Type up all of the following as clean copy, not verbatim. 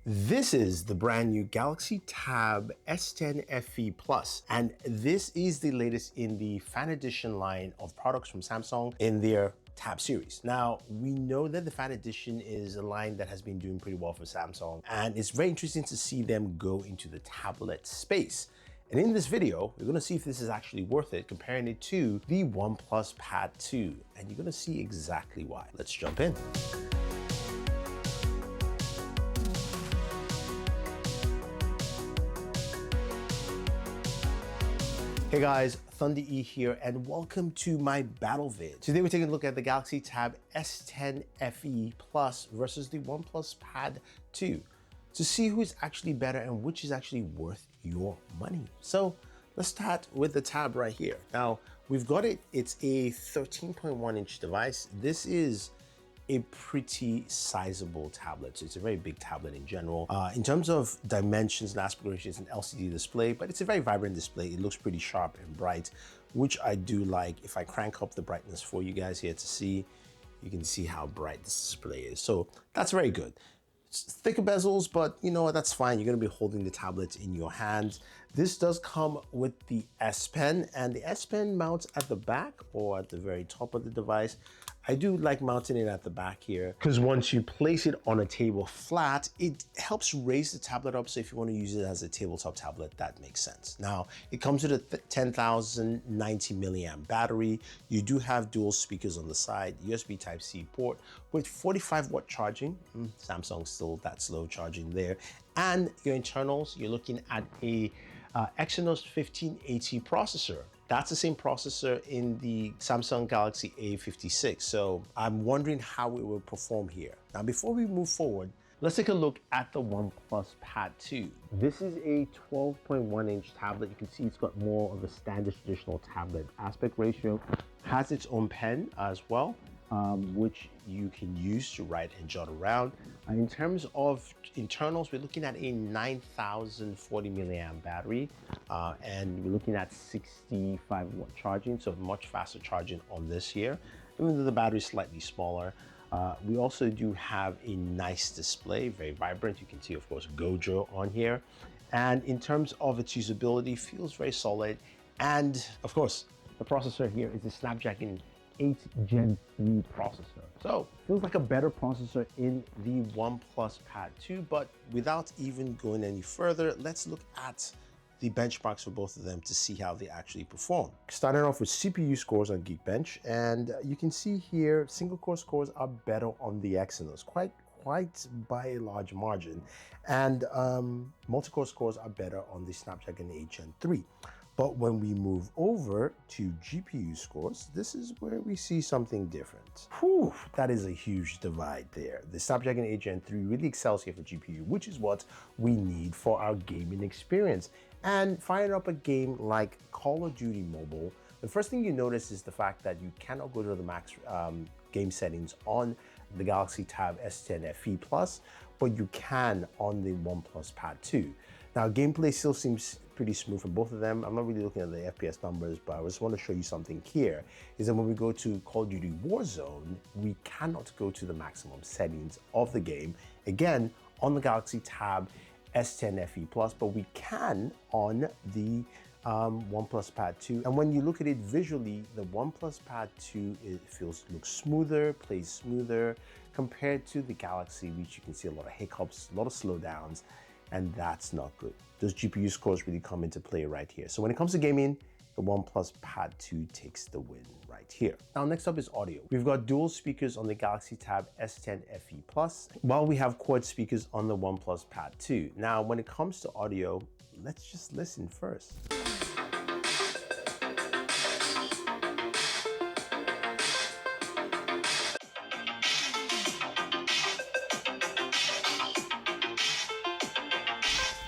This is the brand new Galaxy Tab S10 FE Plus, and this is the latest in the Fan Edition line of products from Samsung in their Tab series. Now, we know that the Fan Edition is a line that has been doing pretty well for Samsung, and it's very interesting to see them go into the tablet space. And in this video, we're gonna see if this is actually worth it, comparing it to the OnePlus Pad 2, and you're gonna see exactly why. Let's jump in. Hey guys, Thunder E here, and welcome to my battle vid. Today we're taking a look at the Galaxy Tab S10 FE Plus versus the OnePlus Pad 2 to see who is actually better and which is actually worth your money. So let's start with the Tab right here. Now we've got it, it's a 13.1 inch device. This is a pretty sizable tablet. So it's a very big tablet in general. In terms of dimensions and aspect ratio, it's an LCD display, but it's a very vibrant display. It looks pretty sharp and bright, which I do like. If I crank up the brightness for you guys here to see, you can see how bright this display is. So that's very good. It's thicker bezels, but you know what, that's fine. You're gonna be holding the tablet in your hands. This does come with the S Pen, and the S Pen mounts at the back or at the very top of the device. I do like mounting it at the back here because once you place it on a table flat, it helps raise the tablet up. So if you want to use it as a tabletop tablet, that makes sense. Now, it comes with a 10,090 milliamp battery. You do have dual speakers on the side, USB Type-C port with 45 watt charging. Samsung's still that slow charging there. And your internals, you're looking at a Exynos 1580 processor. That's the same processor in the Samsung Galaxy A56. So I'm wondering how it will perform here. Now, before we move forward, let's take a look at the OnePlus Pad 2. This is a 12.1 inch tablet. You can see it's got more of a standard traditional tablet aspect ratio. Has its own pen as well, which you can use to write and jot around. In terms of internals, we're looking at a 9,040 milliamp battery, and we're looking at 65 watt charging, so much faster charging on this here, even though the battery is slightly smaller. We also do have a nice display, very vibrant. You can see, of course, Gojo on here. And in terms of its usability, feels very solid. And of course, the processor here is the Snapdragon 8 Gen 3 processor. So feels like a better processor in the OnePlus Pad 2, but without even going any further, let's look at the benchmarks for both of them to see how they actually perform. Starting off with CPU scores on Geekbench, and you can see here single core scores are better on the Exynos, quite by a large margin, and multi-core scores are better on the Snapdragon 8 Gen 3. But when we move over to GPU scores, this is where we see something different. Whew, that is a huge divide there. The Snapdragon 8 Gen 3 really excels here for GPU, which is what we need for our gaming experience. And firing up a game like Call of Duty Mobile, the first thing you notice is the fact that you cannot go to the max game settings on the Galaxy Tab S10 FE Plus, but you can on the OnePlus Pad 2. Now, gameplay still seems pretty smooth for both of them. I'm not really looking at the FPS numbers, but I just want to show you something here, is that when we go to Call of Duty Warzone, we cannot go to the maximum settings of the game, again, on the Galaxy Tab S10 FE Plus, but we can on the OnePlus Pad 2. And when you look at it visually, the OnePlus Pad 2, looks smoother, plays smoother compared to the Galaxy, which you can see a lot of hiccups, a lot of slowdowns, and that's not good. Those GPU scores really come into play right here. So when it comes to gaming, the OnePlus Pad 2 takes the win right here. Now, next up is audio. We've got dual speakers on the Galaxy Tab S10 FE Plus, while we have quad speakers on the OnePlus Pad 2. Now, when it comes to audio, let's just listen first.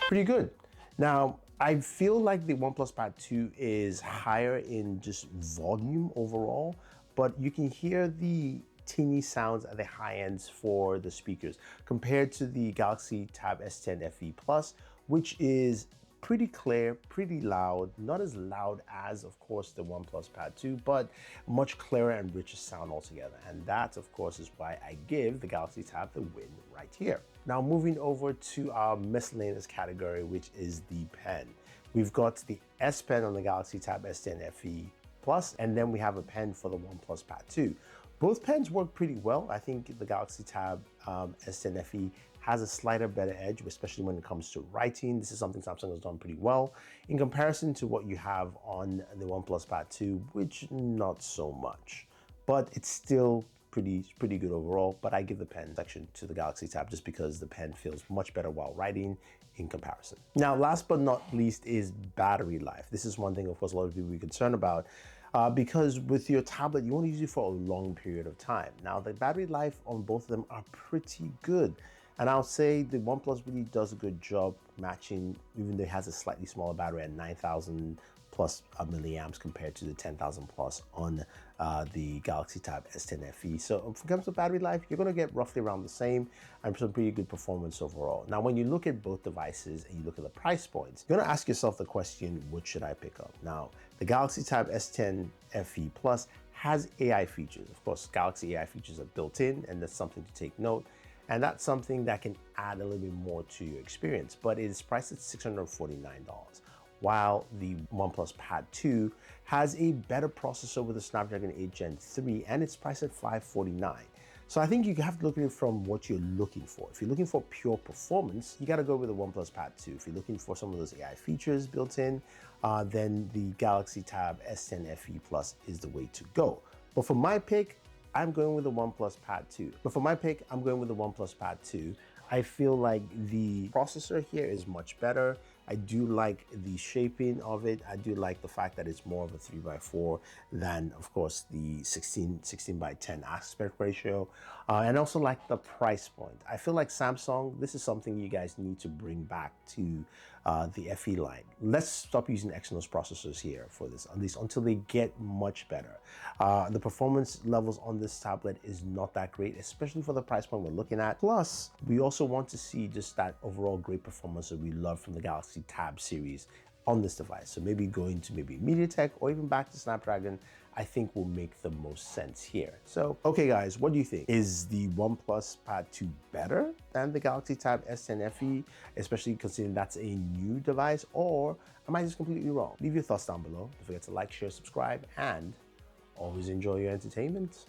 Pretty good. Now, I feel like the OnePlus Pad 2 is higher in just volume overall, but you can hear the teeny sounds at the high ends for the speakers compared to the Galaxy Tab S10 FE Plus, which is pretty clear, pretty loud, not as loud as, of course, the OnePlus Pad 2, but much clearer and richer sound altogether. And that, of course, is why I give the Galaxy Tab the win right here. Now moving over to our miscellaneous category, which is the pen. We've got the S Pen on the Galaxy Tab S10 FE Plus, and then we have a pen for the OnePlus Pad 2. Both pens work pretty well. I think the Galaxy Tab S10 FE has a slighter better edge, especially when it comes to writing. This is something Samsung has done pretty well in comparison to what you have on the OnePlus Pad 2, which not so much, but it's still pretty good overall. But I give the pen section to the Galaxy Tab just because the pen feels much better while writing in comparison. Now, last but not least is battery life. This is one thing, of course, a lot of people are concerned about because with your tablet, you want to use it for a long period of time. Now, the battery life on both of them are pretty good. And I'll say the OnePlus really does a good job matching, even though it has a slightly smaller battery at 9,000 plus milliamps compared to the 10,000 plus on the Galaxy Tab S10 FE. So when it comes to battery life, you're gonna get roughly around the same and some pretty good performance overall. Now, when you look at both devices and you look at the price points, you're gonna ask yourself the question, what should I pick up? Now, the Galaxy Tab S10 FE Plus has AI features. Of course, Galaxy AI features are built in, and that's something to take note. And that's something that can add a little bit more to your experience, but it is priced at $649. While the OnePlus Pad 2 has a better processor with a Snapdragon 8 Gen 3, and it's priced at $549. So I think you have to look at it from what you're looking for. If you're looking for pure performance, you gotta go with the OnePlus Pad 2. If you're looking for some of those AI features built in, then the Galaxy Tab S10 FE Plus is the way to go. But for my pick, I'm going with the OnePlus Pad 2. I feel like the processor here is much better. I do like the shaping of it. I do like the fact that it's more of a 3x4 than, of course, the 16:10 aspect ratio. And also like the price point. I feel like Samsung, this is something you guys need to bring back to the FE line. Let's stop using Exynos processors here for this, at least until they get much better. The performance levels on this tablet is not that great, especially for the price point we're looking at. Plus, we also want to see just that overall great performance that we love from the Galaxy Tab series on this device. So maybe going to maybe MediaTek or even back to Snapdragon, I think will make the most sense here. So, okay guys, what do you think? Is the OnePlus Pad 2 better than the Galaxy Tab S10 FE, especially considering that's a new device, or am I just completely wrong? Leave your thoughts down below. Don't forget to like, share, subscribe, and always enjoy your entertainment.